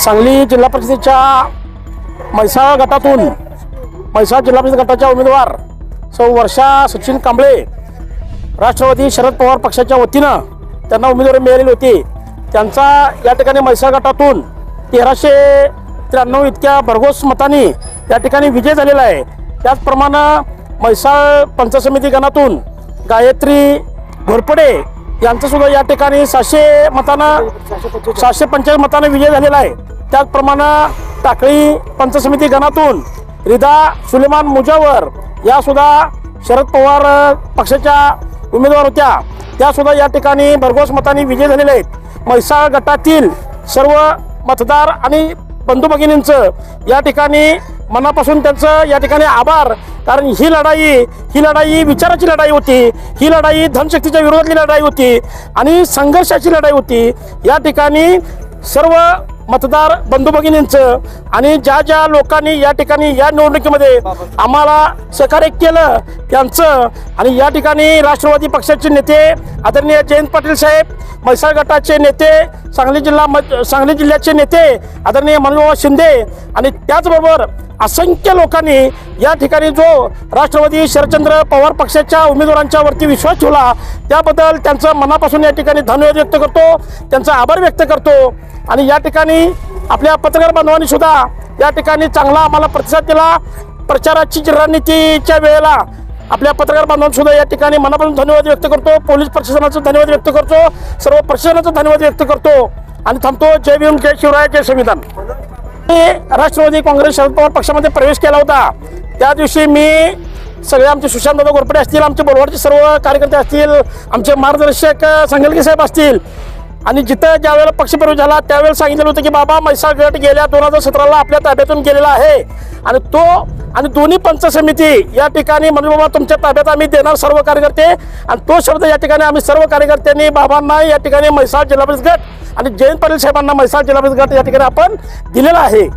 सांगली जिल्हा परिषदेच्या म्हैसाळ गटातून म्हैसाळ जिल्हा परिषद गटाच्या उमेदवार सौ वर्षा सचिन कांबळे राष्ट्रवादी शरद पवार पक्षाच्या वतीनं त्यांना उमेदवारी मिळालेली होती। त्यांचा या ठिकाणी म्हैसाळ गटातून 1393 इतक्या भरघोस मतांनी या ठिकाणी विजय झालेला आहे। त्याचप्रमाणे म्हैसाळ पंचायत समिती गणातून गायत्री घोरपडे यांचं सुद्धा या ठिकाणी 745 मतांना विजय झालेला आहे। त्याचप्रमाणे टाकळी पंचायत समिती गणातून रिदा सुलेमान मुजावर या सुद्धा शरद पवार पक्षाच्या उमेदवार होत्या, त्या सुद्धा या ठिकाणी भरघोस मतांनी विजय झालेले आहेत। म्हैसाळ गटातील सर्व मतदार आणि बंधू भगिनींचं या ठिकाणी मनापासून त्यांचं या ठिकाणी आभार, कारण ही लढाई विचाराची लढाई होती, ही लढाई धनशक्तीच्या विरोधातली लढाई होती आणि संघर्षाची लढाई होती। या ठिकाणी सर्व मतदार बंधू भगिनींचं आणि ज्या लोकांनी या ठिकाणी या निवडणुकीमध्ये आम्हाला सहकार्य केलं त्यांचं, आणि या ठिकाणी राष्ट्रवादी पक्षाचे नेते आदरणीय जयंत पाटील साहेब, म्हैसाळ गटाचे नेते, सांगली जिल्ह्याचे नेते आदरणीय मनोहर शिंदे आणि त्याचबरोबर असंख्य लोकांनी या ठिकाणी जो राष्ट्रवादी शरदचंद्र पवार पक्षाच्या उमेदवारांच्या वरती विश्वास ठेवला त्याबद्दल त्यांचं मनापासून या ठिकाणी धन्यवाद व्यक्त करतो, त्यांचा आभार व्यक्त करतो। आणि या ठिकाणी आपल्या पत्रकार बांधवांनी सुद्धा या ठिकाणी चांगला आम्हाला प्रतिसाद दिला। प्रचाराची रणनीतीच्या वेळेला आपल्या पत्रकार बांधवांना सुद्धा या ठिकाणी मनापासून धन्यवाद व्यक्त करतो, पोलीस प्रशासनाचा धन्यवाद व्यक्त करतो, सर्व प्रशासनाचा धन्यवाद व्यक्त करतो आणि थांबतो। जय भीम, जय शिवराय, जय संविधान। राष्ट्रवादी काँग्रेस शरद पवार पक्षामध्ये प्रवेश केला होता त्या दिवशी मी सगळे आमचे सुशांत दादा घोरपडे असतील, आमचे बोलवाडचे सर्व कार्यकर्ते असतील, आमचे मार्गदर्शक संगलके साहेब असतील, आणि जिथं ज्यावेळेला पक्षप्रवेश झाला त्यावेळेला सांगितलं होतं की बाबा म्हैसाळ गट गेल्या 2017ला आपल्या ताब्यातून गेलेला आहे आणि तो आणि दोन्ही पंचायत समिती या ठिकाणी म्हणजे बाबा तुमच्या ताब्यात आम्ही देणार सर्व कार्यकर्ते, आणि तो शब्द या ठिकाणी आम्ही सर्व कार्यकर्त्यांनी बाबांना या ठिकाणी म्हैसाळ जिल्हा परिषद गट आणि जयंत पाटील साहेबांना म्हैसाळ जिल्हा परिषद गट या ठिकाणी आपण दिलेला आहे।